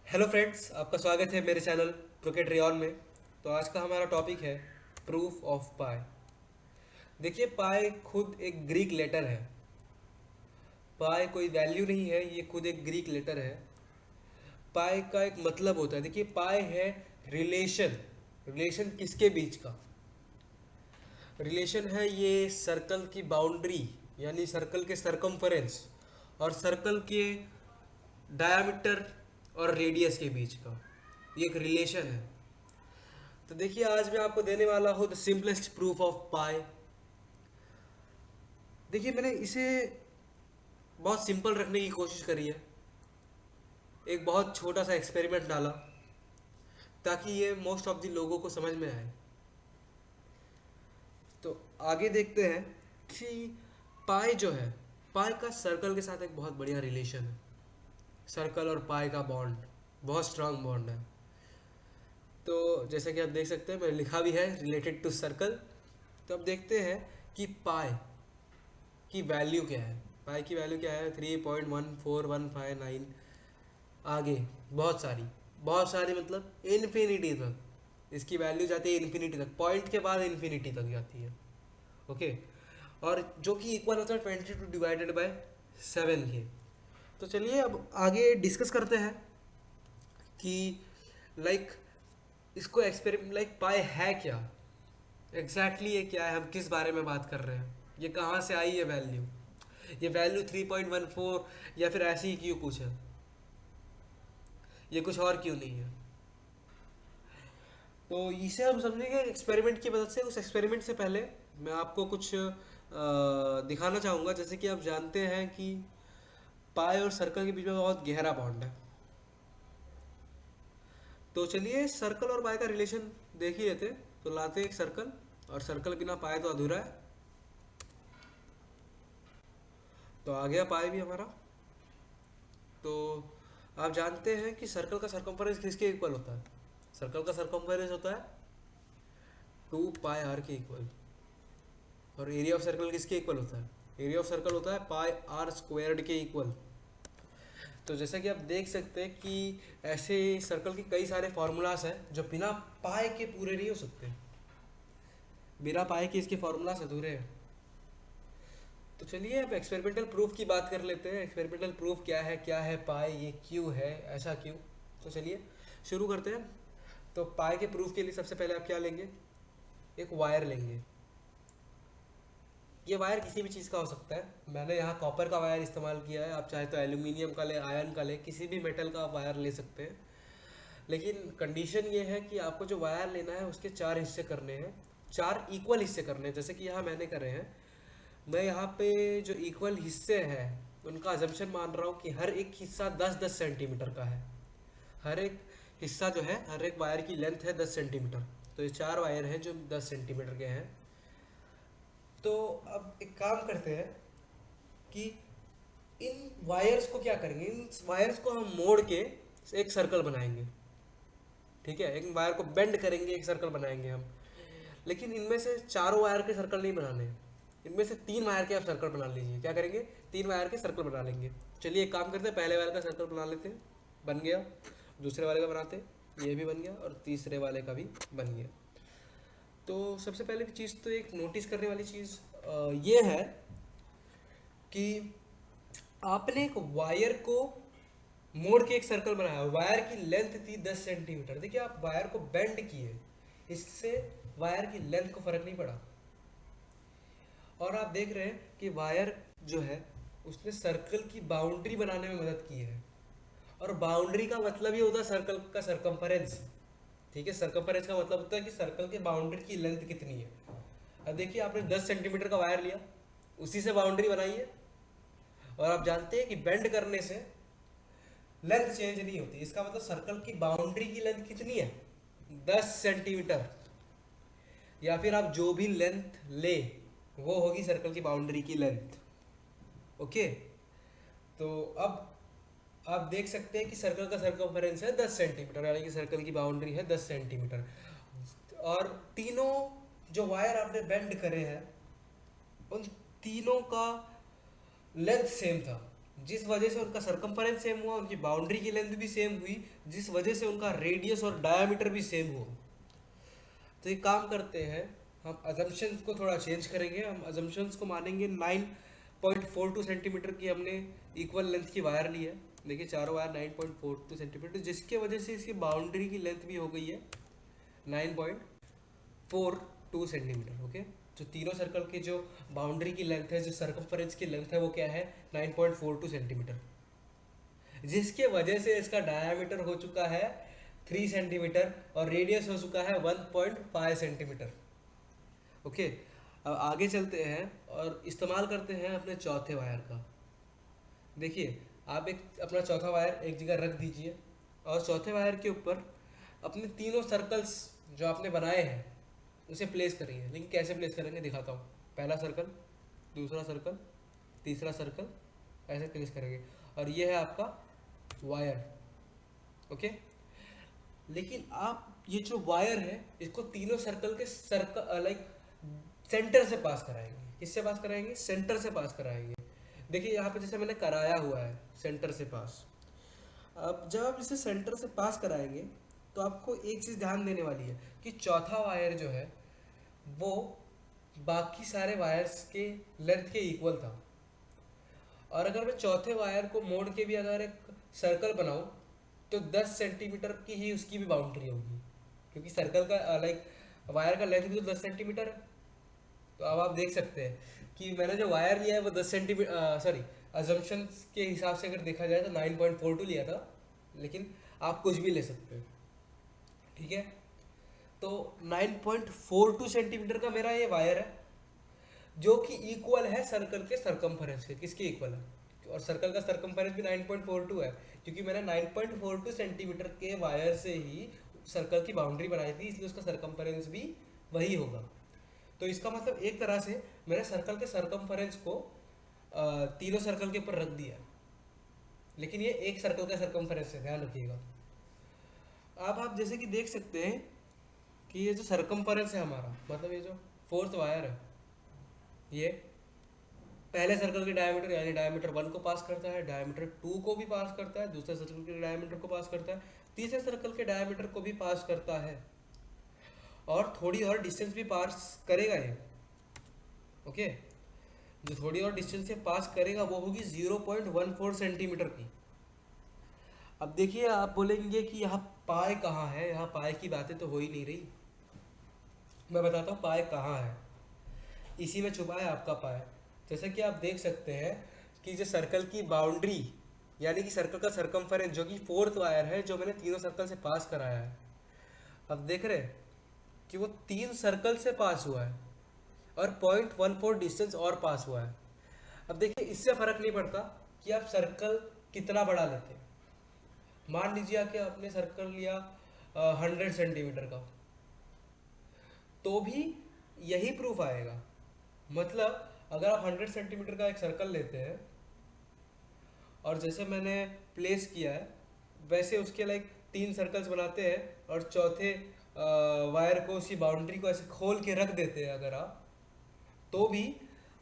Hello friends, आपका स्वागत है मेरे चैनल क्रिकेट रियॉन में। तो आज का हमारा टॉपिक है प्रूफ ऑफ पाई। देखिए, पाई खुद एक ग्रीक लेटर है। पाई कोई वैल्यू नहीं है, ये खुद एक ग्रीक लेटर है। पाई का एक मतलब होता है। देखिए, पाई है रिलेशन। रिलेशन किसके बीच का रिलेशन है? ये सर्कल की बाउंड्री, यानी सर्कल के सरकमफेरेंस और सर्कल के डायामीटर और रेडियस के बीच का ये एक रिलेशन है। तो देखिए, आज मैं आपको देने वाला हूँ द सिंपलेस्ट प्रूफ ऑफ पाई। देखिए, मैंने इसे बहुत सिंपल रखने की कोशिश करी है। एक बहुत छोटा सा एक्सपेरिमेंट डाला ताकि ये मोस्ट ऑफ द लोगों को समझ में आए। तो आगे देखते हैं कि पाई जो है, पाई का सर्कल के साथ एक बहुत बढ़िया रिलेशन है। सर्कल और पाई का बॉन्ड बहुत स्ट्रांग बॉन्ड है। तो जैसा कि आप देख सकते हैं, मैंने लिखा भी है रिलेटेड टू सर्कल। तो अब देखते हैं कि पाई की वैल्यू क्या है। पाई की वैल्यू क्या है? 3.14159। आगे बहुत सारी मतलब इन्फिनिटी तक इसकी वैल्यू जाती है। इन्फिनिटी तक, पॉइंट के बाद इन्फिनिटी तक जाती है। ओके। और जो कि इक्वल होता है 22 डिवाइडेड बाय 7 के। तो चलिए अब आगे डिस्कस करते हैं कि लाइक इसको एक्सपेरिमेंट, लाइक पाई है क्या एग्जैक्टली ये क्या है, हम किस बारे में बात कर रहे हैं, ये कहाँ से आई ये वैल्यू 3.14 या फिर ऐसी ही क्यों कुछ है, ये कुछ और क्यों नहीं है। तो इसे हम समझेंगे एक्सपेरिमेंट की मदद से। उस एक्सपेरिमेंट से पहले मैं आपको कुछ दिखाना चाहूँगा। जैसे कि आप जानते हैं कि पाई और सर्कल के बीच में बहुत गहरा बॉन्ड है। तो चलिए सर्कल और पाई का रिलेशन देख ही लेते। तो लाते हैं एक सर्कल, और सर्कल बिना पाई तो अधूरा है। तो आ गया पाई भी हमारा। तो आप जानते हैं कि सर्कल का सरकमफेरेंस किसके इक्वल होता है? सर्कल का सरकमफेरेंस होता है 2 पाई आर के इक्वल। और एरिया ऑफ सर्कल किसके इक्वल होता है? एरिया ऑफ सर्कल होता है पाई आर स्क्वायर्ड के इक्वल। तो जैसा कि आप देख सकते हैं कि ऐसे सर्कल के कई सारे फार्मूलाज हैं जो बिना पाई के पूरे नहीं हो सकते। बिना पाई के इसके फार्मूलाज अधूरे हैं। तो चलिए अब एक्सपेरिमेंटल प्रूफ की बात कर लेते हैं। एक्सपेरिमेंटल प्रूफ क्या है पाई, ये क्यों है, ऐसा क्यों। तो चलिए शुरू करते हैं। तो पाई के प्रूफ के लिए सबसे पहले आप क्या लेंगे? एक वायर लेंगे। ये वायर किसी भी चीज़ का हो सकता है। मैंने यहाँ कॉपर का वायर इस्तेमाल किया है। आप चाहे तो एल्यूमिनियम का ले, आयरन का ले, किसी भी मेटल का आप वायर ले सकते हैं। लेकिन कंडीशन ये है कि आपको जो वायर लेना है उसके 4 हिस्से करने हैं, 4 इक्वल हिस्से करने हैं। जैसे कि यहाँ मैंने करे हैं। मैं यहाँ पे जो इक्वल हिस्से हैं उनका अजम्पशन मान रहा हूँ कि हर एक हिस्सा 10-10 सेंटीमीटर का है। हर एक हिस्सा जो है, हर एक वायर की लेंथ है 10 सेंटीमीटर। तो ये 4 वायर हैं जो 10 सेंटीमीटर के हैं। तो अब एक काम करते हैं कि इन वायर्स को क्या करेंगे, इन वायर्स को हम मोड़ के एक सर्कल बनाएंगे। ठीक है, एक वायर को बेंड करेंगे, एक सर्कल बनाएंगे हम। लेकिन इनमें से चारों वायर के सर्कल नहीं बनाने हैं। इनमें से 3 वायर के आप सर्कल बना लीजिए। क्या करेंगे? 3 वायर के सर्कल बना लेंगे। चलिए एक काम करते हैं, पहले वायर का सर्कल बना लेते हैं। बन गया। दूसरे वाले का बनाते हैं, ये भी बन गया। और तीसरे वाले का भी बन गया। तो सबसे पहले चीज़ तो एक नोटिस करने वाली चीज़ ये है कि आपने एक वायर को मोड़ के एक सर्कल बनाया। वायर की लेंथ थी 10 सेंटीमीटर। देखिए, आप वायर को बेंड किए, इससे वायर की लेंथ को फर्क नहीं पड़ा। और आप देख रहे हैं कि वायर जो है उसने सर्कल की बाउंड्री बनाने में मदद की है। और बाउंड्री का मतलब ये होता है सर्कल का सरकमफेरेंस। ठीक है, सरकमफेरेंस का मतलब होता है कि सर्कल के बाउंड्री की लेंथ कितनी है। अब देखिए, आपने 10 सेंटीमीटर का वायर लिया, उसी से बाउंड्री बनाई है। और आप जानते हैं कि बेंड करने से लेंथ चेंज नहीं होती। इसका मतलब सर्कल की बाउंड्री की लेंथ कितनी है? 10 सेंटीमीटर। या फिर आप जो भी लेंथ ले वो होगी सर्कल की बाउंड्री की लेंथ। ओके। तो अब आप देख सकते हैं कि सर्कल का सर्कमफेरेंस है 10 सेंटीमीटर, यानी कि सर्कल की बाउंड्री है 10 सेंटीमीटर। और तीनों जो वायर आपने बेंड करे हैं उन तीनों का लेंथ सेम था। जिस वजह से उनका सरकमफेरेंस सेम हुआ, उनकी बाउंड्री की लेंथ भी सेम हुई, जिस वजह से उनका रेडियस और डायामीटर भी सेम हुआ। तो ये काम करते हैं, हम अजम्पशंस को थोड़ा चेंज करेंगे। हम अजम्पशंस को मानेंगे 9.42 सेंटीमीटर की हमने इक्वल लेंथ की वायर ली है। देखिए चारों वायर 9.42 सेंटीमीटर, जिसके वजह से इसकी बाउंड्री की लेंथ भी हो गई है 9.42 सेंटीमीटर। ओके, जो तीनों सर्कल की जो बाउंड्री की लेंथ है, जो सर्कमफेरेंस की लेंथ है, वो क्या है 9.42 सेंटीमीटर, जिसके वजह से इसका डायामीटर हो चुका है 3 सेंटीमीटर और रेडियस हो चुका है 1.5 सेंटीमीटर। ओके, अब आगे चलते हैं और इस्तेमाल करते हैं अपने चौथे वायर का। देखिए, आप एक अपना चौथा वायर एक जगह रख दीजिए और चौथे वायर के ऊपर अपने तीनों सर्कल्स जो आपने बनाए हैं उसे प्लेस करेंगे। लेकिन कैसे प्लेस करेंगे दिखाता हूँ। पहला सर्कल, दूसरा सर्कल, तीसरा सर्कल, ऐसे प्लेस करेंगे और ये है आपका वायर। ओके, लेकिन आप ये जो वायर है इसको तीनों सर्कल के सर्कल लाइक सेंटर से पास कराएंगे। किससे पास कराएंगे? सेंटर से पास कराएंगे। देखिए यहाँ पे जैसे मैंने कराया हुआ है सेंटर से पास। अब जब आप इसे सेंटर से पास कराएंगे तो आपको एक चीज़ ध्यान देने वाली है कि चौथा वायर जो है वो बाकी सारे वायर्स के लेंथ के इक्वल था। और अगर मैं चौथे वायर को मोड़ के भी अगर एक सर्कल बनाऊं तो 10 सेंटीमीटर की ही उसकी भी बाउंड्री होगी, क्योंकि सर्कल का लाइक वायर का लेंथ भी तो 10 सेंटीमीटर है। तो अब आप देख सकते हैं कि मैंने जो वायर लिया है वो 10 सेंटीमीटर, सॉरी, अजम्पशन के हिसाब से अगर देखा जाए तो 9.42 लिया था, लेकिन आप कुछ भी ले सकते हो। ठीक है, तो 9.42 सेंटीमीटर का मेरा ये वायर है जो कि इक्वल है सर्कल के सरकमफेरेंस के। किसके इक्वल है? और सर्कल का सरकमफेरेंस भी 9.42 है, क्योंकि मैंने 9.42 सेंटीमीटर के वायर से ही सर्कल की बाउंड्री बनाई थी, इसलिए उसका सरकमफेरेंस भी वही होगा। तो इसका मतलब एक तरह से मैंने सर्कल के सरकमफेरेंस को तीनों सर्कल के ऊपर रख दिया, लेकिन ये एक सर्कल का सरकमफेरेंस है, ध्यान रखिएगा। अब आप जैसे कि देख सकते हैं कि ये जो सरकमफेरेंस है हमारा, मतलब ये जो फोर्थ वायर है, ये पहले सर्कल के डायमीटर यानी डायमीटर 1 को पास करता है, डायमीटर 2 को भी पास करता है, दूसरे सर्कल के डायमीटर को पास करता है, तीसरे सर्कल के डायमीटर को भी पास करता है, और थोड़ी और डिस्टेंस भी पास करेगा ये। ओके, जो थोड़ी और डिस्टेंस से पास करेगा वो होगी 0.14 सेंटीमीटर की। अब देखिए, आप बोलेंगे कि यहाँ पाए कहाँ है, यहाँ पाए की बातें तो हो ही नहीं रही। मैं बताता हूँ पाए कहाँ है। इसी में छुपा है आपका पाए। जैसे कि आप देख सकते हैं कि जो सर्कल की बाउंड्री यानी कि सर्कल का सरकमफेरेंस जो कि फोर्थ वायर है, जो मैंने तीनों सर्कल से पास कराया है, अब देख रहे हैं कि वो 3 सर्कल से पास हुआ है और 0.14 डिस्टेंस और पास हुआ है। अब देखिए, इससे फर्क नहीं पड़ता कि आप सर्कल कितना बड़ा लेते हैं। मान लीजिए कि आपने सर्कल लिया 100 सेंटीमीटर का, तो भी यही प्रूफ आएगा। मतलब अगर आप 100 सेंटीमीटर का एक सर्कल लेते हैं और जैसे मैंने प्लेस किया है वैसे उसके लाइक 3 सर्कल्स बनाते हैं और चौथे वायर को, उसकी बाउंड्री को ऐसे खोल के रख देते हैं अगर आप, तो भी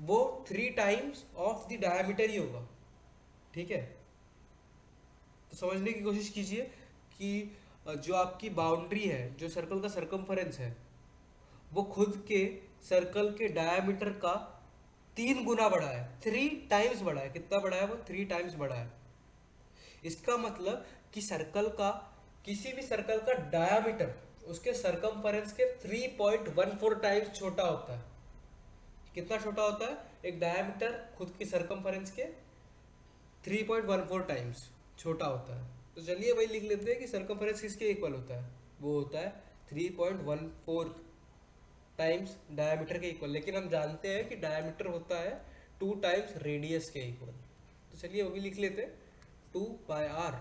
वो 3 टाइम्स ऑफ द डायमीटर ही होगा। ठीक है, तो समझने की कोशिश कीजिए कि जो आपकी बाउंड्री है, जो सर्कल का सरकमफेरेंस है, वो खुद के सर्कल के डायमीटर का 3 गुना बड़ा है, 3 टाइम्स बड़ा है। कितना बड़ा है वो? 3 टाइम्स बड़ा है। इसका मतलब कि सर्कल का, किसी भी सर्कल का डायमीटर उसके सरकमफेरेंस के 3.14 टाइम्स छोटा होता है। कितना छोटा होता है? एक डायमीटर खुद की सरकमफेरेंस के 3.14 टाइम्स छोटा होता है। तो चलिए वही लिख लेते हैं कि सरकमफेरेंस किसके इक्वल होता है? वो होता है 3.14 टाइम्स डायमीटर के इक्वल। लेकिन हम जानते हैं कि डायमीटर होता है 2 टाइम्स रेडियस के इक्वल। तो चलिए वो भी लिख लेते हैं 2πr।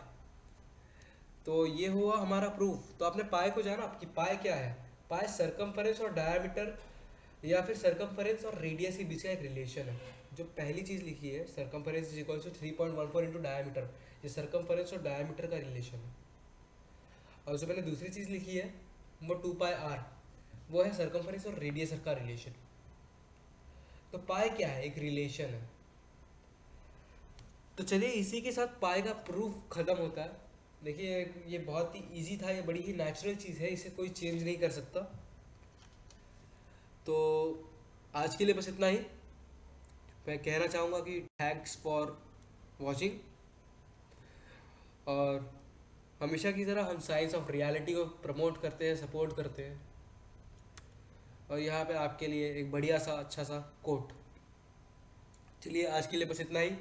तो ये हुआ हमारा प्रूफ। तो आपने पाए को जाना कि पाए क्या है? पाए सरकमफेरेंस और डायमीटर या फिर सरकमफेरेंस और रेडियस के बीच का एक रिलेशन है। जो पहली चीज़ लिखी है circumference is equal to 3.14 into diameter, ये सरकमफेरेंस और डायमीटर का रिलेशन है। और जो मैंने दूसरी चीज़ लिखी है वो 2πr, वो है सरकमफेरेंस और रेडियस का रिलेशन। तो पाए क्या है? एक रिलेशन है। तो चलिए इसी के साथ पाई का प्रूफ खत्म होता है। देखिए ये बहुत ही इजी था, ये बड़ी ही नेचुरल चीज़ है, इसे कोई चेंज नहीं कर सकता। तो आज के लिए बस इतना ही। मैं कहना चाहूँगा कि थैंक्स फॉर वॉचिंग, और हमेशा की तरह हम साइंस ऑफ रियलिटी को प्रमोट करते हैं, सपोर्ट करते हैं। और यहाँ पे आपके लिए एक बढ़िया सा अच्छा सा कोट। चलिए आज के लिए बस इतना ही।